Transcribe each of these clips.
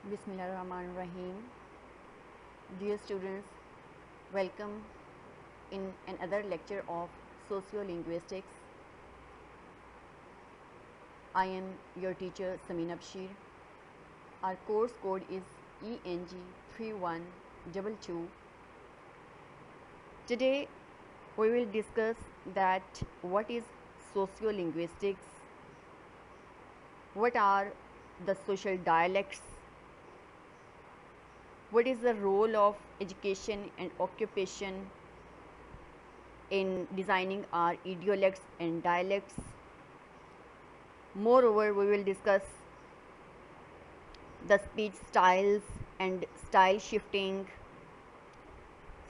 Bismillahirrahmanirrahim. Dear students, welcome in another lecture of Sociolinguistics. I am your teacher Samin Abshir. Our course code is ENG3122. Today we will discuss that what is sociolinguistics, what are the social dialects, what is the role of education and occupation in designing our idiolects and dialects. Moreover, we will discuss the speech styles and style shifting.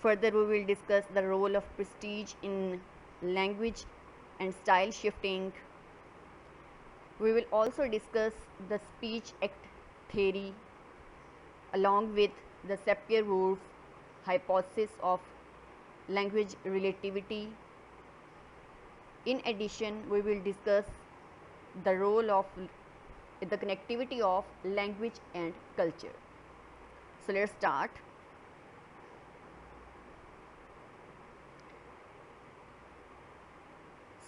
Further, we will discuss the role of prestige in language and style shifting. We will also discuss the speech act theory along with the Sapir-Whorf hypothesis of language relativity. In addition, we will discuss the role of the connectivity of language and culture. So let's start.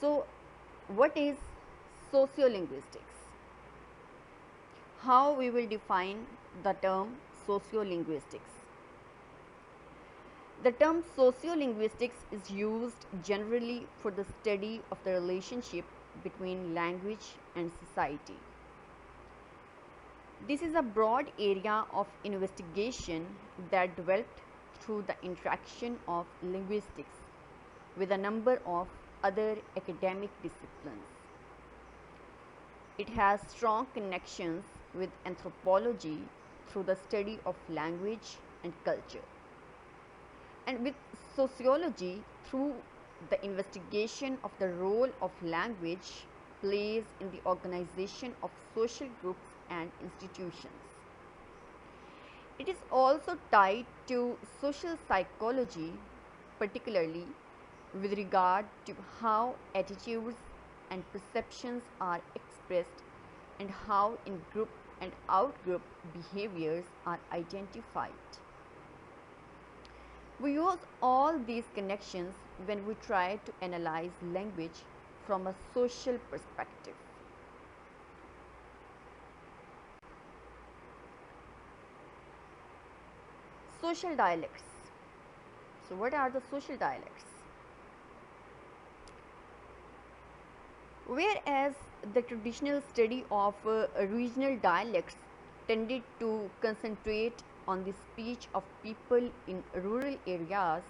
So what is sociolinguistics? How we will define the term sociolinguistics? The term sociolinguistics is used generally for the study of the relationship between language and society. This is a broad area of investigation that developed through the interaction of linguistics with a number of other academic disciplines. It has strong connections with anthropology through the study of language and culture, and with sociology through the investigation of the role of language plays in the organization of social groups and institutions. It is also tied to social psychology, particularly with regard to how attitudes and perceptions are expressed and how in-group and out-group behaviors are identified. We use all these connections when we try to analyze language from a social perspective. Social dialects. So what are the social dialects? Whereas the traditional study of regional dialects tended to concentrate on the speech of people in rural areas,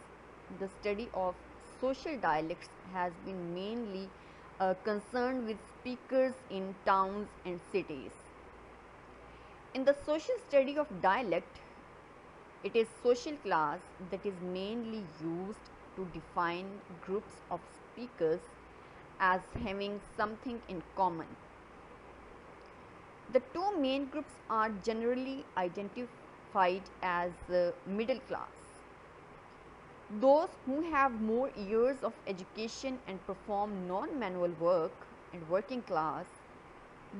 the study of social dialects has been mainly concerned with speakers in towns and cities. In the social study of dialect, it is social class that is mainly used to define groups of speakers as having something in common. The two main groups are generally identified as middle class. Those who have more years of education and perform non-manual work, and working class,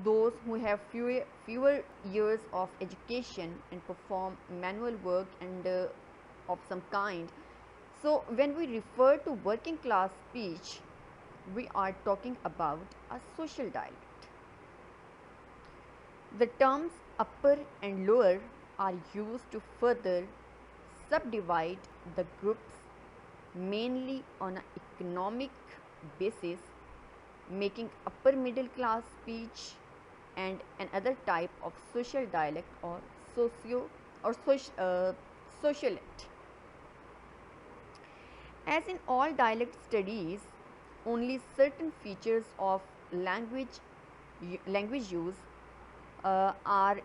those who have fewer years of education and perform manual work and of some kind. So when we refer to working class speech, we are talking about a social dialect. The terms upper and lower are used to further subdivide the groups mainly on an economic basis, making upper middle class speech and another type of social dialect or sociolect. As in all dialect studies, only certain features of language use are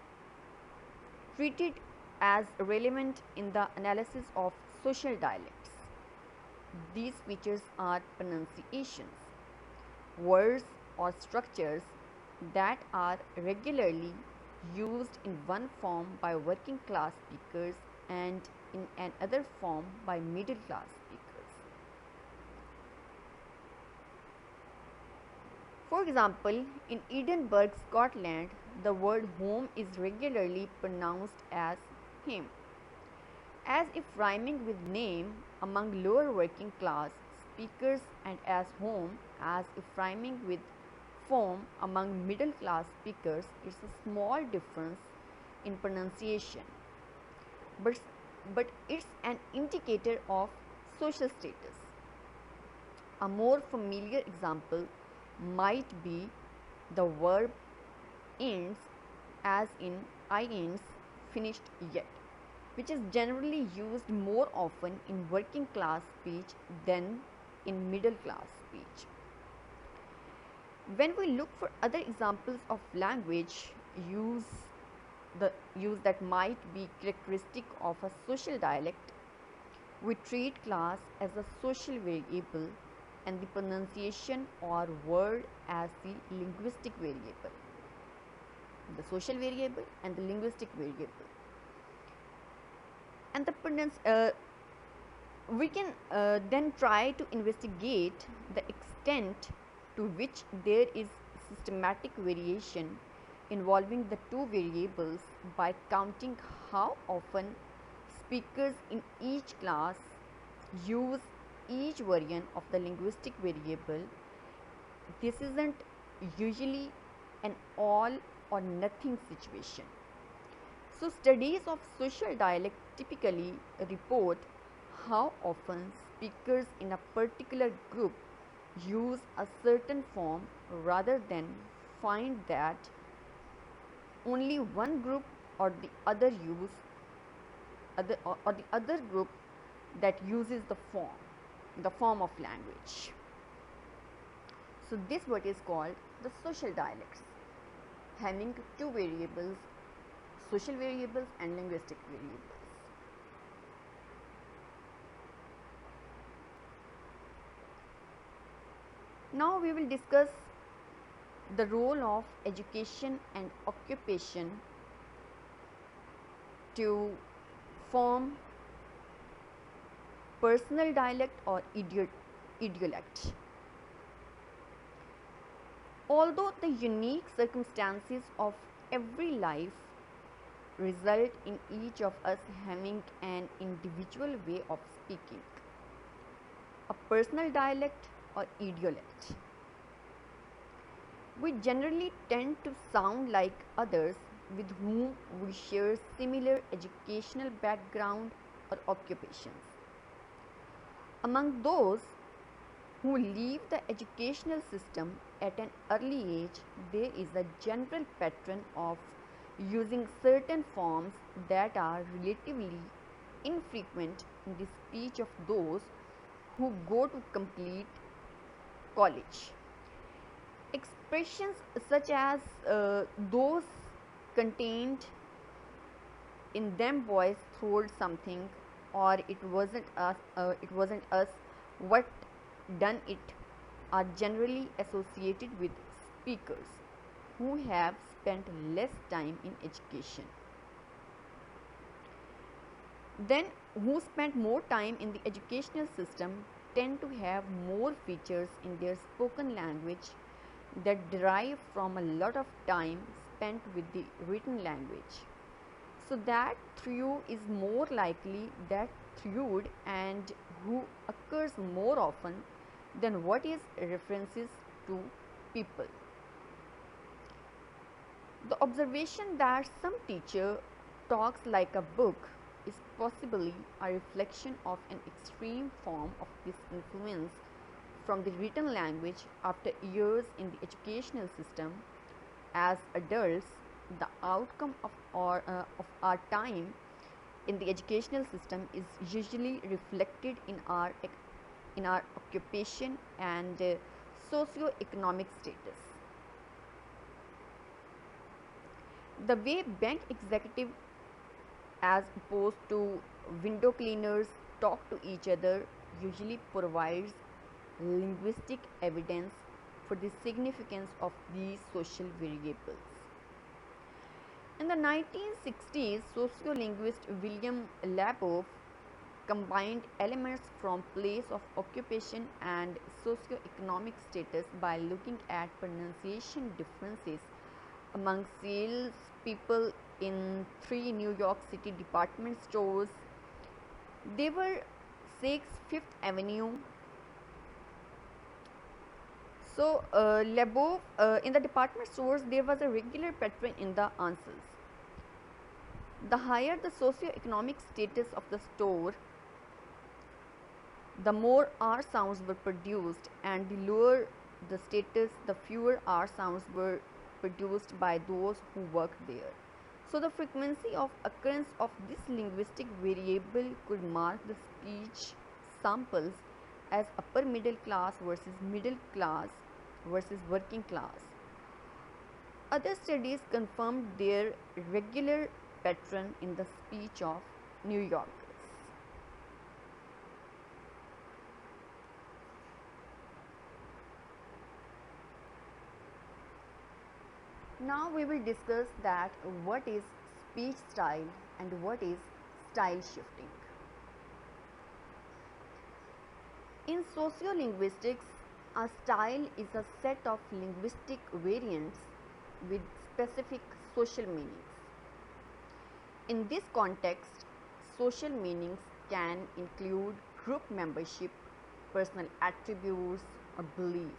treated as relevant in the analysis of social dialects. These features are pronunciations, words or structures that are regularly used in one form by working class speakers and in another form by middle class speakers. For example, in Edinburgh, Scotland, the word home is regularly pronounced as him, as if rhyming with name among lower working class speakers, and as home as if rhyming with form among middle class speakers. It's a small difference in pronunciation, but, but it's an indicator of social status. A more familiar example might be the verb ends, as in I ends finished yet, which is generally used more often in working class speech than in middle class speech. When we look for other examples of language use, the use that might be characteristic of a social dialect, we treat class as a social variable and the pronunciation or word as the linguistic variable, the social variable and the linguistic variable. And we can then try to investigate the extent to which there is systematic variation involving the two variables by counting how often speakers in each class use each variant of the linguistic variable. This isn't usually an all or nothing situation. So, studies of social dialect typically report how often speakers in a particular group use a certain form rather than find that only one group or the other or the other group that uses the form of language. So this what is called the social dialects, having two variables, social variables and linguistic variables. Now we will discuss the role of education and occupation to form personal dialect or idiolect. Although the unique circumstances of every life result in each of us having an individual way of speaking, a personal dialect or idiolect, we generally tend to sound like others with whom we share similar educational background or occupations. Among those who leave the educational system at an early age, there is a general pattern of using certain forms that are relatively infrequent in the speech of those who go to complete college. Expressions such as those contained in "them boys throwed something" or it wasn't us what done it" are generally associated with speakers who have spent less time in education, then who spent more time in the educational system tend to have more features in their spoken language that derive from a lot of time spent with the written language. So that through is more likely that through'd and who occurs more often than what is references to people. The observation that some teacher talks like a book is possibly a reflection of an extreme form of this influence from the written language after years in the educational system. As adults, the outcome of our time in the educational system is usually reflected in our occupation and socio-economic status. The way bank executive as opposed to window cleaners talk to each other usually provides linguistic evidence for the significance of these social variables. In the 1960s, sociolinguist William Labov combined elements from place of occupation and socio-economic status by looking at pronunciation differences among salespeople in three New York City department stores. They were 6 Fifth Avenue. So, in the department stores, there was a regular pattern in the answers. The higher the socio-economic status of the store, the more R sounds were produced, and the lower the status, the fewer R sounds were produced by those who worked there. So, the frequency of occurrence of this linguistic variable could mark the speech samples as upper middle class versus middle class versus working class. Other studies confirmed their regular pattern in the speech of New Yorkers. Now we will discuss that what is speech style and what is style shifting. In sociolinguistics, a style is a set of linguistic variants with specific social meanings. In this context, social meanings can include group membership, personal attributes, or beliefs.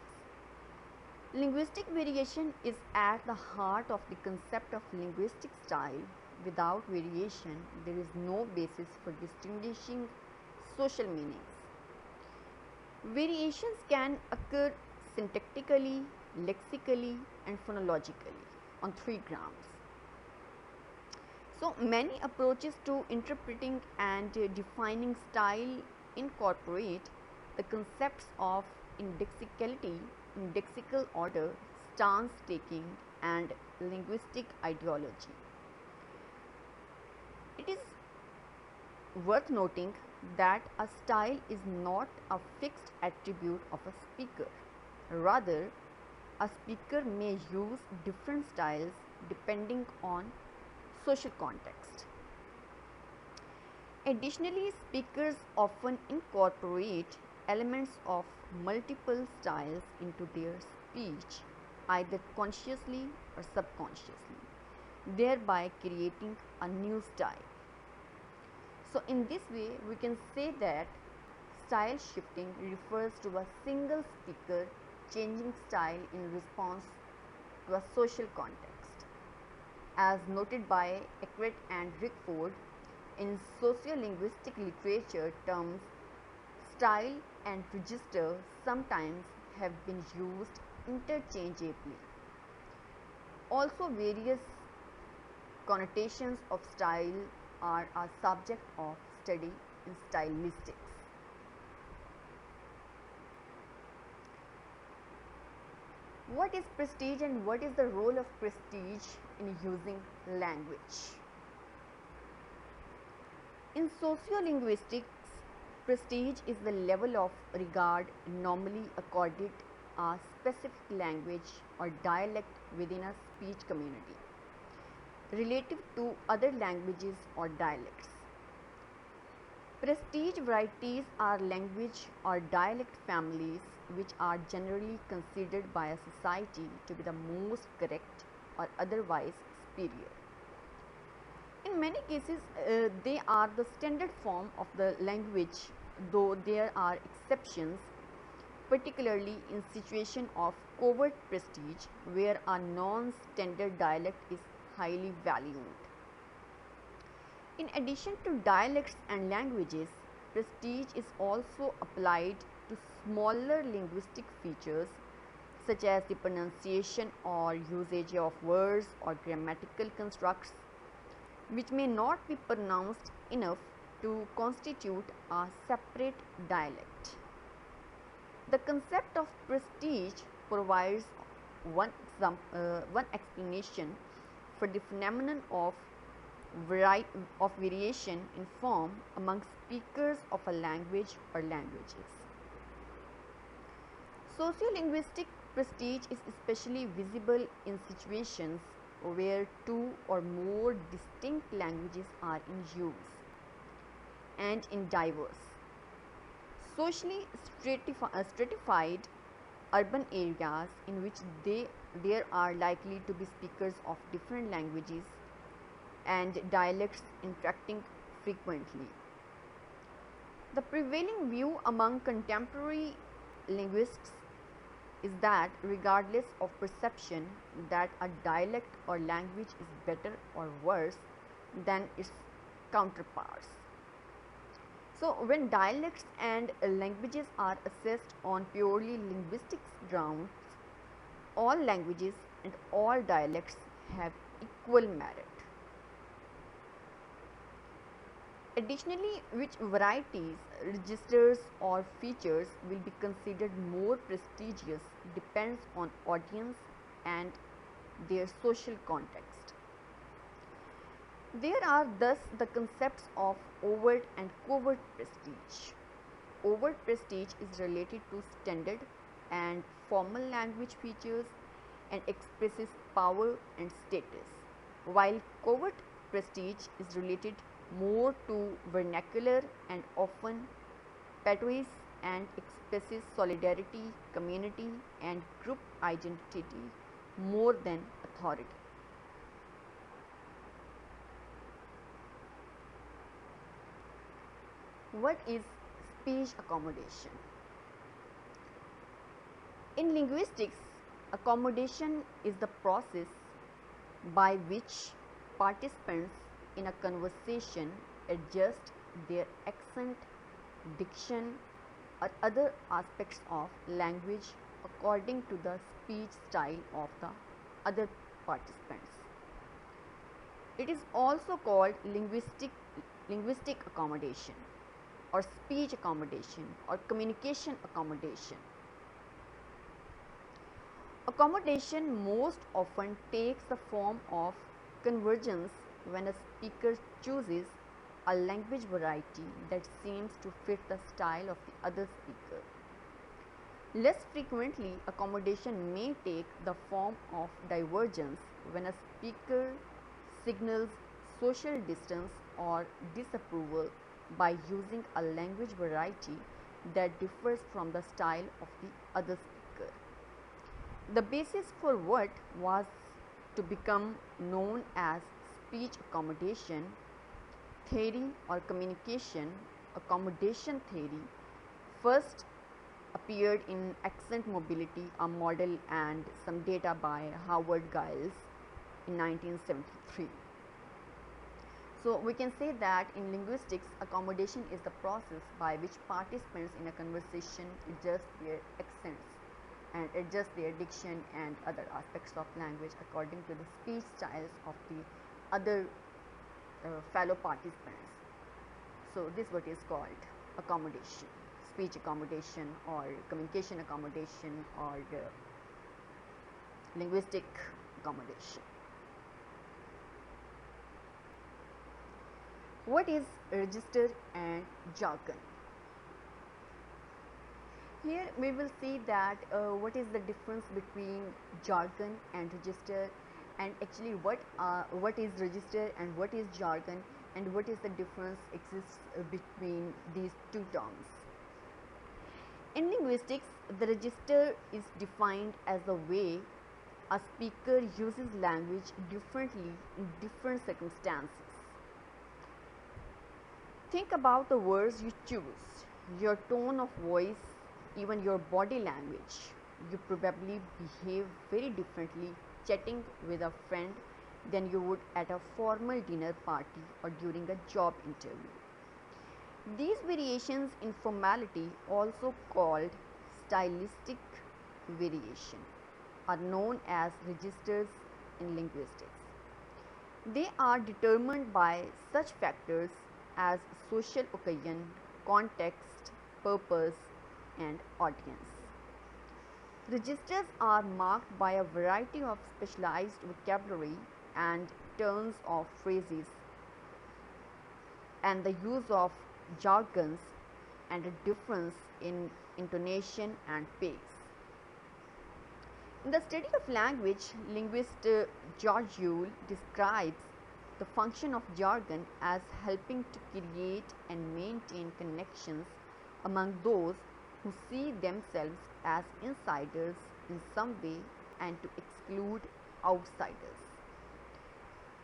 Linguistic variation is at the heart of the concept of linguistic style. Without variation, there is no basis for distinguishing social meanings. Variations can occur syntactically, lexically, and phonologically on three grounds. So, many approaches to interpreting and defining style incorporate the concepts of indexicality, indexical order, stance taking, and linguistic ideology. It is worth noting that a style is not a fixed attribute of a speaker. Rather, a speaker may use different styles depending on social context. Additionally, speakers often incorporate elements of multiple styles into their speech, either consciously or subconsciously, thereby creating a new style. So, in this way, we can say that style shifting refers to a single speaker changing style in response to a social context. As noted by Eckert and Rickford, in sociolinguistic literature, terms style and register sometimes have been used interchangeably. Also, various connotations of style are a subject of study in stylistics. What is prestige and what is the role of prestige in using language? In sociolinguistics, prestige is the level of regard normally accorded a specific language or dialect within a speech community, relative to other languages or dialects. Prestige varieties are language or dialect families which are generally considered by a society to be the most correct or otherwise superior. In many cases, they are the standard form of the language, though there are exceptions, particularly in situation of covert prestige where a non-standard dialect is highly valued. In addition to dialects and languages, prestige is also applied to smaller linguistic features such as the pronunciation or usage of words or grammatical constructs which may not be pronounced enough to constitute a separate dialect. The concept of prestige provides one explanation for the phenomenon of variation in form among speakers of a language or languages. Sociolinguistic prestige is especially visible in situations where two or more distinct languages are in use. and in diverse, socially stratified urban areas in which there are likely to be speakers of different languages and dialects interacting frequently. The prevailing view among contemporary linguists is that regardless of perception that a dialect or language is better or worse than its counterparts. So when dialects and languages are assessed on purely linguistic grounds, all languages and all dialects have equal merit. Additionally, which varieties, registers or features will be considered more prestigious depends on audience and their social context. There are thus the concepts of overt and covert prestige. Overt prestige is related to standard and formal language features and expresses power and status, while covert prestige is related more to vernacular and often patois and expresses solidarity, community, and group identity more than authority. What is speech accommodation? In linguistics, accommodation is the process by which participants in a conversation adjust their accent, diction, or other aspects of language according to the speech style of the other participants. It is also called linguistic accommodation or speech accommodation or communication accommodation. Accommodation most often takes the form of convergence when a speaker chooses a language variety that seems to fit the style of the other speaker. Less frequently, accommodation may take the form of divergence when a speaker signals social distance or disapproval by using a language variety that differs from the style of the other speaker. The basis for what was to become known as speech accommodation theory or communication accommodation theory first appeared in Accent Mobility, a model and some data by Howard Giles in 1973. So we can say that in linguistics, accommodation is the process by which participants in a conversation adjust their accents and adjust their diction and other aspects of language according to the speech styles of the other fellow participants. So this is what is called accommodation, speech accommodation or communication accommodation or linguistic accommodation. What is register and jargon? Here we will see that what is the difference between jargon and register, and actually what is register and what is jargon, and what is the difference exists between these two terms. In linguistics, the register is defined as the way a speaker uses language differently in different circumstances. Think about the words you choose, your tone of voice, even your body language. You probably behave very differently chatting with a friend than you would at a formal dinner party or during a job interview. These variations in formality, also called stylistic variation, are known as registers in linguistics. They are determined by such factors as social occasion, context, purpose, and audience. Registers are marked by a variety of specialized vocabulary and turns of phrases, and the use of jargons and a difference in intonation and pace. In the study of language, linguist George Yule describes the function of jargon as helping to create and maintain connections among those who see themselves as insiders in some way and to exclude outsiders.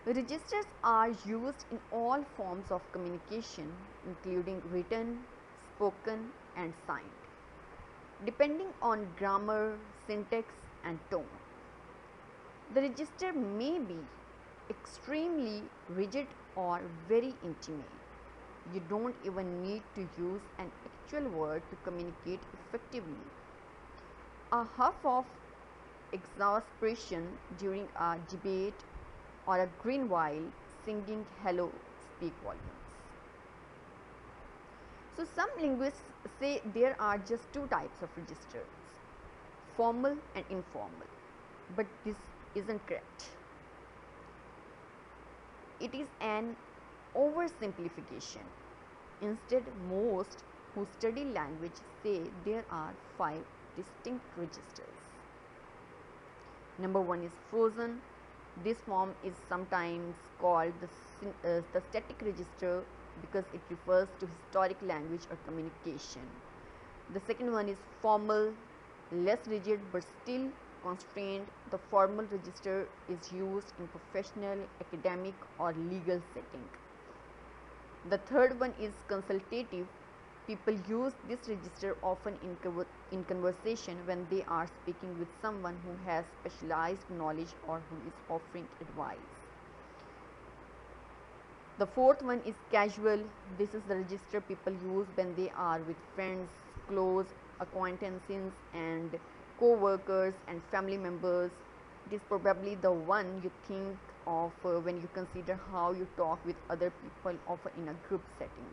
Registers are used in all forms of communication, including written, spoken, and signed, depending on grammar, syntax, and tone. The register may be extremely rigid or very intimate. You don't even need to use an actual word to communicate effectively. A huff of exasperation during a debate or a grin while singing hello speak volumes. So some linguists say there are just two types of registers, formal and informal, but this isn't correct. It is an oversimplification. Instead, most who study language say there are 5 distinct registers. Number 1 is frozen. This form is sometimes called the static register because it refers to historic language or communication. The second one is formal, less rigid but still constrained. The formal register is used in professional, academic, or legal setting. The third one is consultative. People use this register often in conversation when they are speaking with someone who has specialized knowledge or who is offering advice. The fourth one is casual. This is the register people use when they are with friends, close acquaintances, and co-workers and family members. It is probably the one you think of when you consider how you talk with other people, often in a group setting.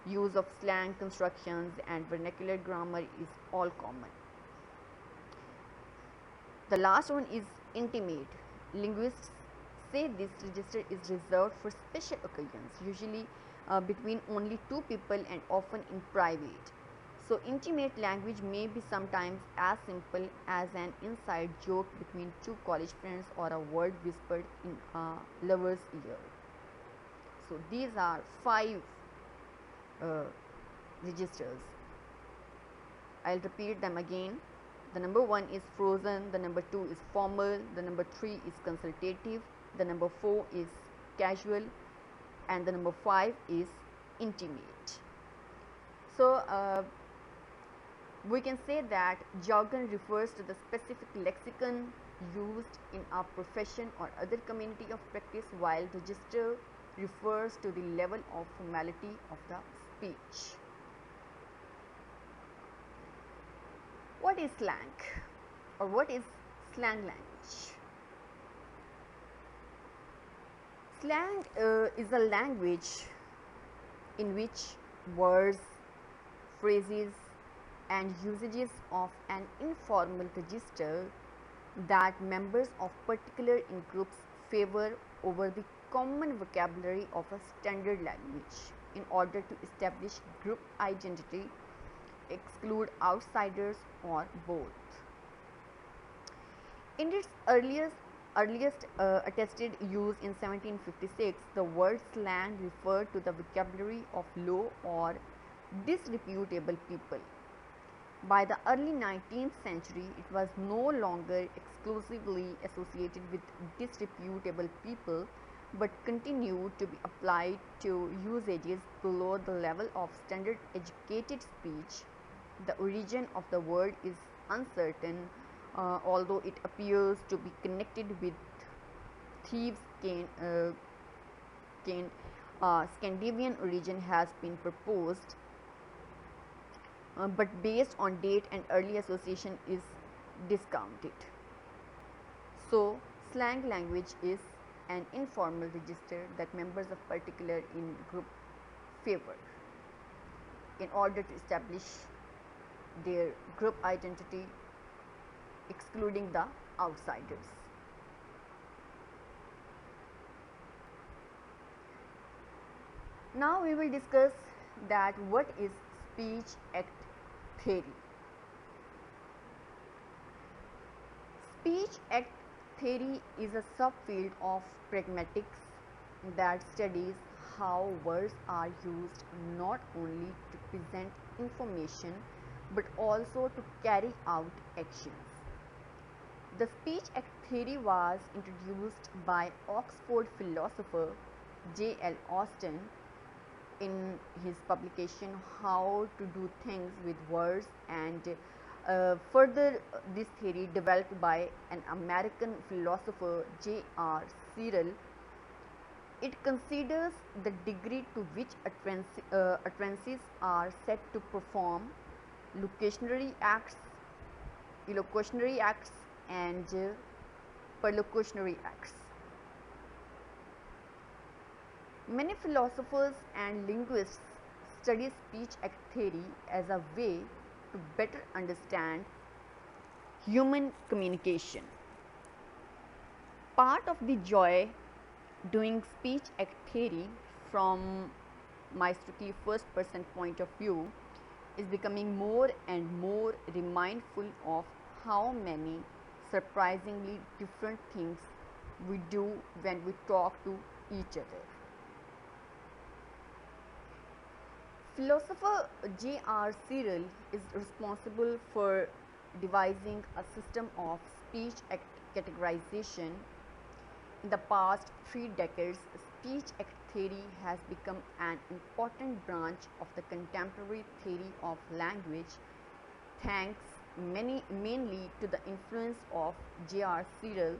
Use of slang constructions and vernacular grammar is all common. The last one is intimate. Linguists say this register is reserved for special occasions, usually between only two people and often in private. So intimate language may be sometimes as simple as an inside joke between two college friends or a word whispered in a lover's ear. So these are 5 registers. I'll repeat them again. The number 1 is frozen, the number 2 is formal, the number 3 is consultative, the number 4 is casual, and the number 5 is intimate. So we can say that jargon refers to the specific lexicon used in a profession or other community of practice, while register refers to the level of formality of the speech. What is slang, or what is slang language? Slang is a language in which words, phrases, and usages of an informal register that members of particular in groups favor over the common vocabulary of a standard language in order to establish group identity, exclude outsiders, or both. In its earliest attested use in 1756, the word slang referred to the vocabulary of low or disreputable people. By the early 19th century, it was no longer exclusively associated with disreputable people, but continued to be applied to usages below the level of standard educated speech. The origin of the word is uncertain, although it appears to be connected with thieves' Scandinavian origin has been proposed, but based on date and early association is discounted. So, slang language is an informal register that members of particular in group favor in order to establish their group identity, excluding the outsiders. Now we will discuss that what is speech act theory. Speech act theory is a subfield of pragmatics that studies how words are used not only to present information but also to carry out actions. The speech act theory was introduced by Oxford philosopher J. L. Austin in his publication How to Do Things with Words, and further this theory developed by an American philosopher J. R. Searle. It considers the degree to which utterances are said to perform locutionary acts, illocutionary acts, and perlocutionary acts. Many philosophers and linguists study speech act theory as a way to better understand human communication. Part of the joy doing speech act theory from my strictly first person point of view is becoming more and more mindful of how many surprisingly different things we do when we talk to each other. Philosopher J. R. Searle is responsible for devising a system of speech categorization. In the past 3 decades, speech act theory has become an important branch of the contemporary theory of language, thanks mainly to the influence of J. R. Searle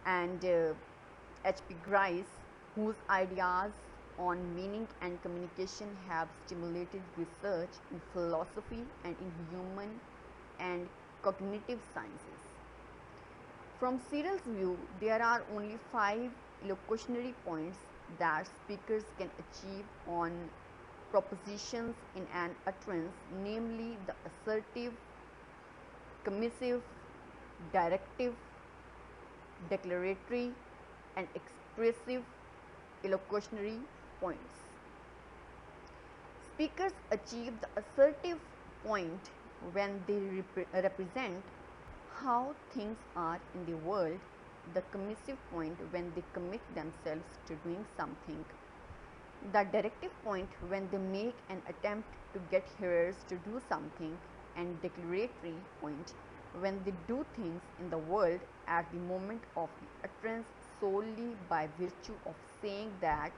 and H. P. Grice, whose ideas on meaning and communication have stimulated research in philosophy and in human and cognitive sciences. From Searle's view, there are only 5 illocutionary points that speakers can achieve on propositions in an utterance, namely the assertive, commissive, directive, declaratory, and expressive illocutionary points. Speakers achieve the assertive point when they represent how things are in the world, the commissive point when they commit themselves to doing something, the directive point when they make an attempt to get hearers to do something, and declaratory point when they do things in the world at the moment of the utterance solely by virtue of saying that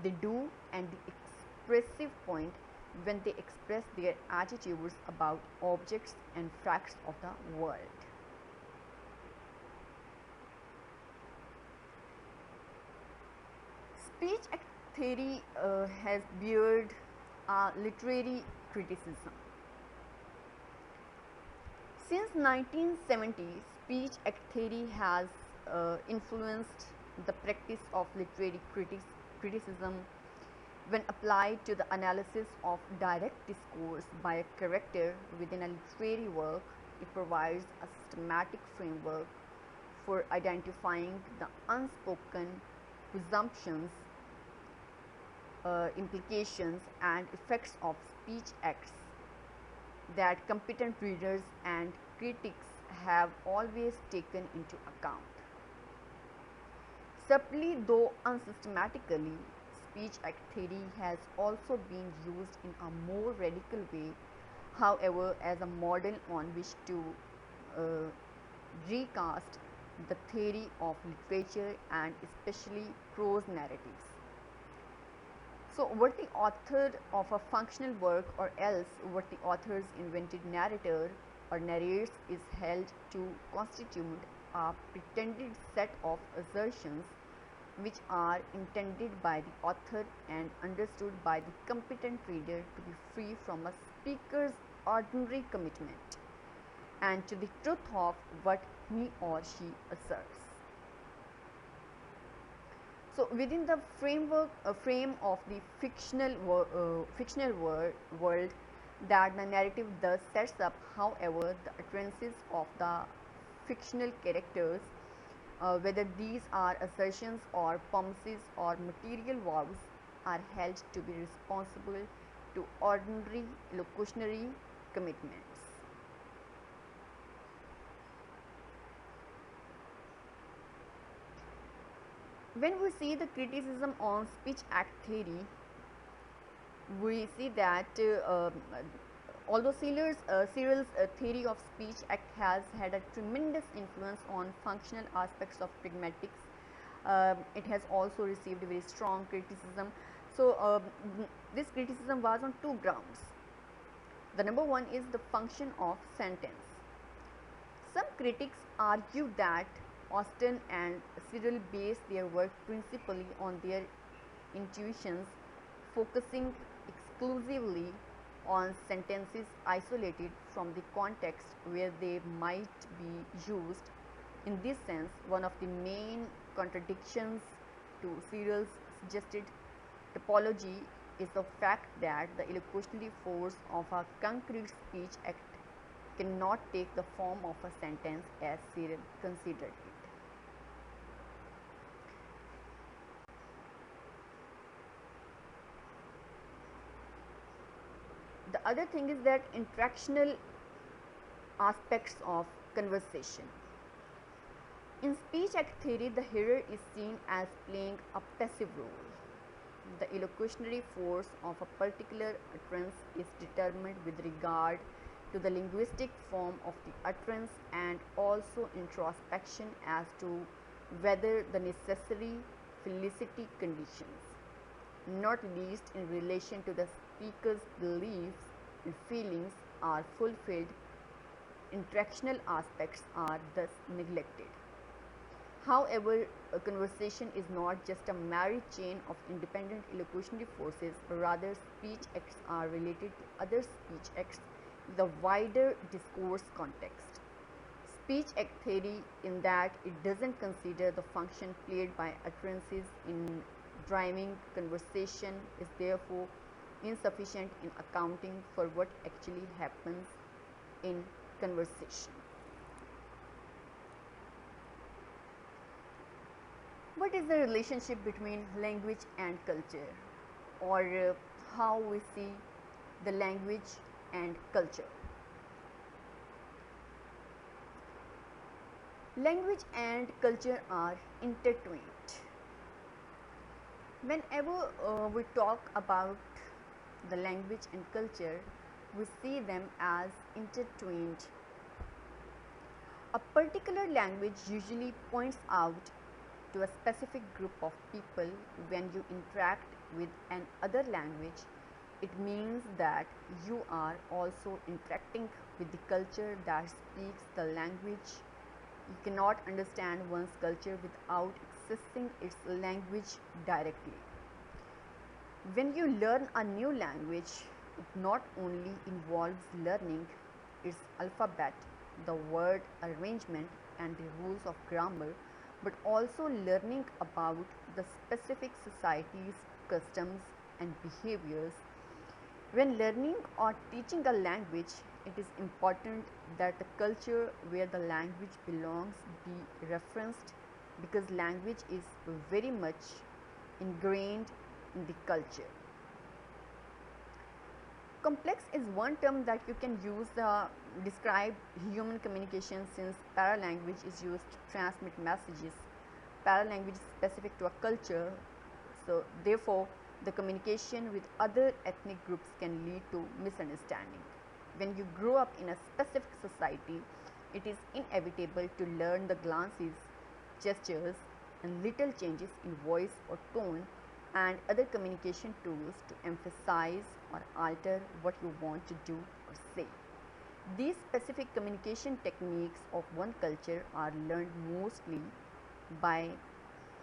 they do, and the expressive point when they express their attitudes about objects and facts of the world. Speech act theory has beared literary criticism. Since 1970, speech act theory has influenced the practice of literary criticism when applied to the analysis of direct discourse by a character within a literary work. It provides a systematic framework for identifying the unspoken presumptions, implications, and effects of speech acts that competent readers and critics have always taken into account. Subtly, though unsystematically, speech act theory has also been used in a more radical way, however, as a model on which to recast the theory of literature and especially prose narratives. So, what the author of a functional work, or else what the author's invented narrator or narrates, is held to constitute a pretended set of assertions which are intended by the author and understood by the competent reader to be free from a speaker's ordinary commitment and to the truth of what he or she asserts. So, within the frame of the fictional world that the narrative thus sets up, however, the utterances of the fictional characters, whether these are assertions or promises or material vows, are held to be responsible to ordinary locutionary commitments. When we see the criticism on speech act theory, we see that although Searle's theory of speech act has had a tremendous influence on functional aspects of pragmatics, it has also received very strong criticism. So, this criticism was on two grounds. The number one is the function of sentence. Some critics argue that Austin and Searle based their work principally on their intuitions, focusing exclusively on sentences isolated from the context where they might be used. In this sense, one of the main contradictions to Searle's suggested typology is the fact that the illocutionary force of a concrete speech act cannot take the form of a sentence as Searle considered it. The other thing is that interactional aspects of conversation. In speech act theory, the hearer is seen as playing a passive role. The illocutionary force of a particular utterance is determined with regard to the linguistic form of the utterance and also introspection as to whether the necessary felicity conditions, not least in relation to the speaker's beliefs and feelings, are fulfilled. Interactional aspects are thus neglected. However, a conversation is not just a merry chain of independent illocutionary forces, rather speech acts are related to other speech acts in the wider discourse context. Speech act theory, in that it doesn't consider the function played by utterances in driving conversation, is therefore insufficient in accounting for what actually happens in conversation. What is the relationship between language and culture, or how we see the language and culture? Language and culture are intertwined. Whenever we talk about the language and culture, we see them as intertwined. A particular language usually points out to a specific group of people. When you interact with another language, it means that you are also interacting with the culture that speaks the language. You cannot understand one's culture without accessing its language directly. When you learn a new language, it not only involves learning its alphabet, the word arrangement, and the rules of grammar, but also learning about the specific society's customs and behaviors. When learning or teaching a language, it is important that the culture where the language belongs be referenced, because language is very much ingrained in the culture. Complex is one term that you can use to describe human communication, since paralanguage is used to transmit messages. Paralanguage is specific to a culture, so therefore the communication with other ethnic groups can lead to misunderstanding. When you grow up in a specific society, it is inevitable to learn the glances, gestures, and little changes in voice or tone and other communication tools to emphasize or alter what you want to do or say. These specific communication techniques of one culture are learned mostly by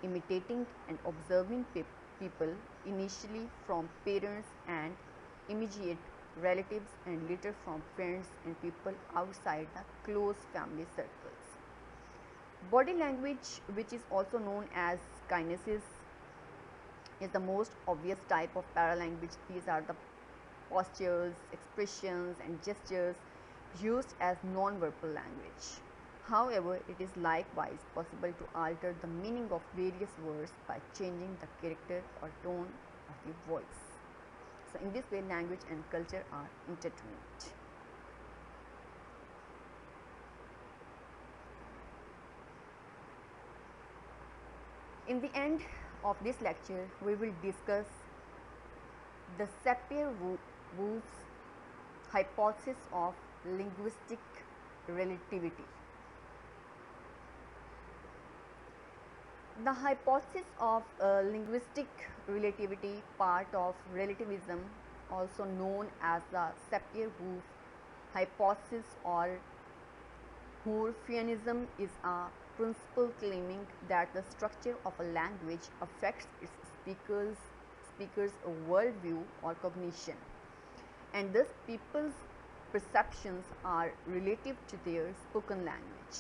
imitating and observing people, initially from parents and immediate relatives, and later from friends and people outside the close family circles. Body language, which is also known as kinesis, is the most obvious type of paralanguage. These are the postures, expressions, and gestures used as non-verbal language. However, it is likewise possible to alter the meaning of various words by changing the character or tone of the voice. So, in this way, language and culture are intertwined. In the end of this lecture, we will discuss the Sapir-Whorf's hypothesis of linguistic relativity. The hypothesis of linguistic relativity, part of relativism, also known as the Sapir-Whorf hypothesis or Whorfianism, is a principle claiming that the structure of a language affects its speakers' worldview or cognition, and thus people's perceptions are relative to their spoken language.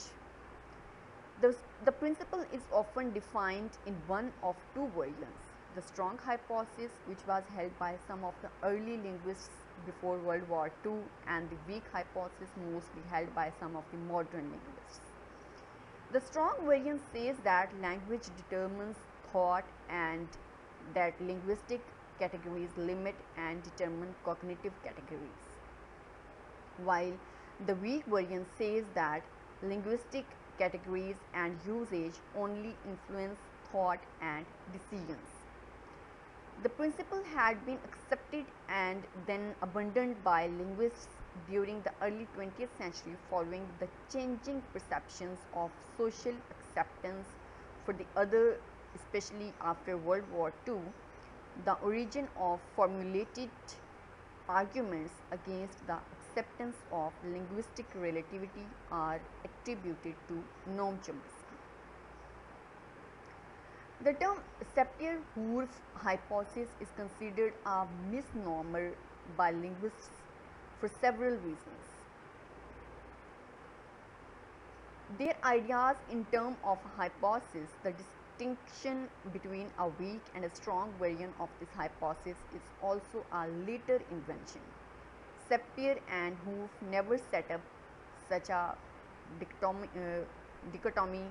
The principle is often defined in one of two versions: the strong hypothesis, which was held by some of the early linguists before World War II, and the weak hypothesis, mostly held by some of the modern linguists. The strong version says that language determines thought and that linguistic categories limit and determine cognitive categories, while the weak version says that linguistic categories and usage only influence thought and decisions. The principle had been accepted and then abandoned by linguists during the early 20th century following the changing perceptions of social acceptance for the other, especially after World War II. The origin of formulated arguments against the acceptance of linguistic relativity are attributed to Noam Chomsky. The term Sapir-Whorf hypothesis is considered a misnomer by linguists for several reasons. Their ideas in terms of a hypothesis, the distinction between a weak and a strong version of this hypothesis, is also a later invention. Sapir and Whorf never set up such a dichotomy,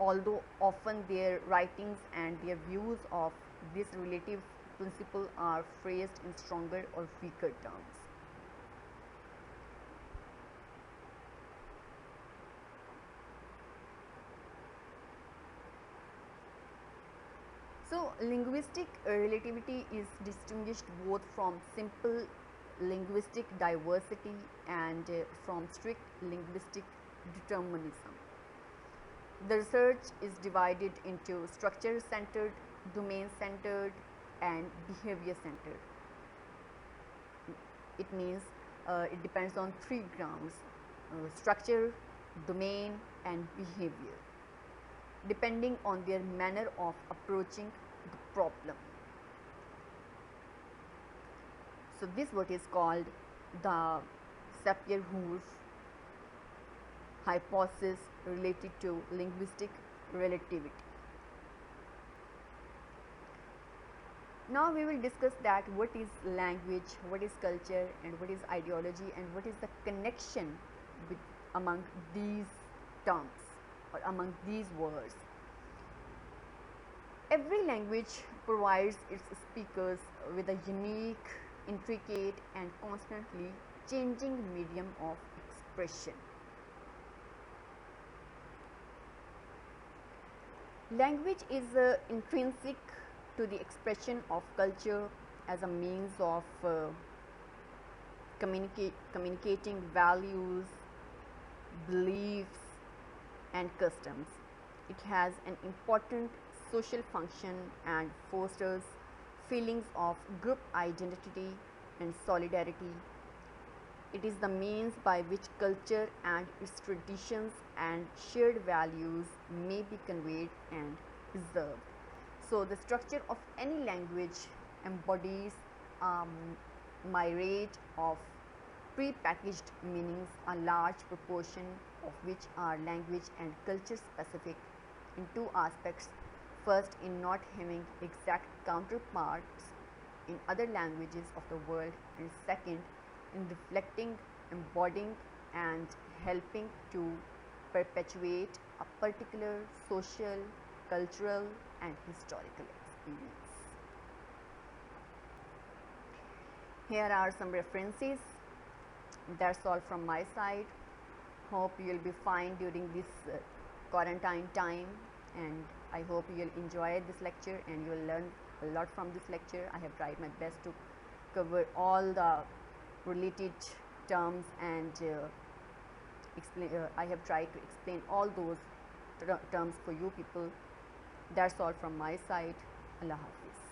although often their writings and their views of this relative principle are phrased in stronger or weaker terms. So, linguistic relativity is distinguished both from simple linguistic diversity and from strict linguistic determinism. The research is divided into structure-centered, domain-centered, and behavior-centered. It means it depends on three grounds: structure, domain, and behavior, depending on their manner of approaching the problem. So this is what is called the Sapir-Whorf hypothesis related to linguistic relativity. Now we will discuss that what is language, what is culture, and what is ideology, and what is the connection among these terms or among these words. Every language provides its speakers with a unique, intricate, and constantly changing medium of expression. Language is intrinsic to the expression of culture as a means of communicating values, beliefs, and customs. It has an important social function and fosters feelings of group identity and solidarity. It is the means by which culture and its traditions and shared values may be conveyed and preserved. So, the structure of any language embodies a myriad of pre-packaged meanings, a large proportion of which are language and culture specific in two aspects: first, in not having exact counterparts in other languages of the world, and second, in reflecting, embodying, and helping to perpetuate a particular social, cultural, and historical experience. Here are some references. That's all from my side. Hope you will be fine during this quarantine time, and I hope you'll enjoy this lecture and you'll learn a lot from this lecture. I have tried my best to cover all the related terms and I have tried to explain all those terms for you people. That's all from my side. Allah Hafiz.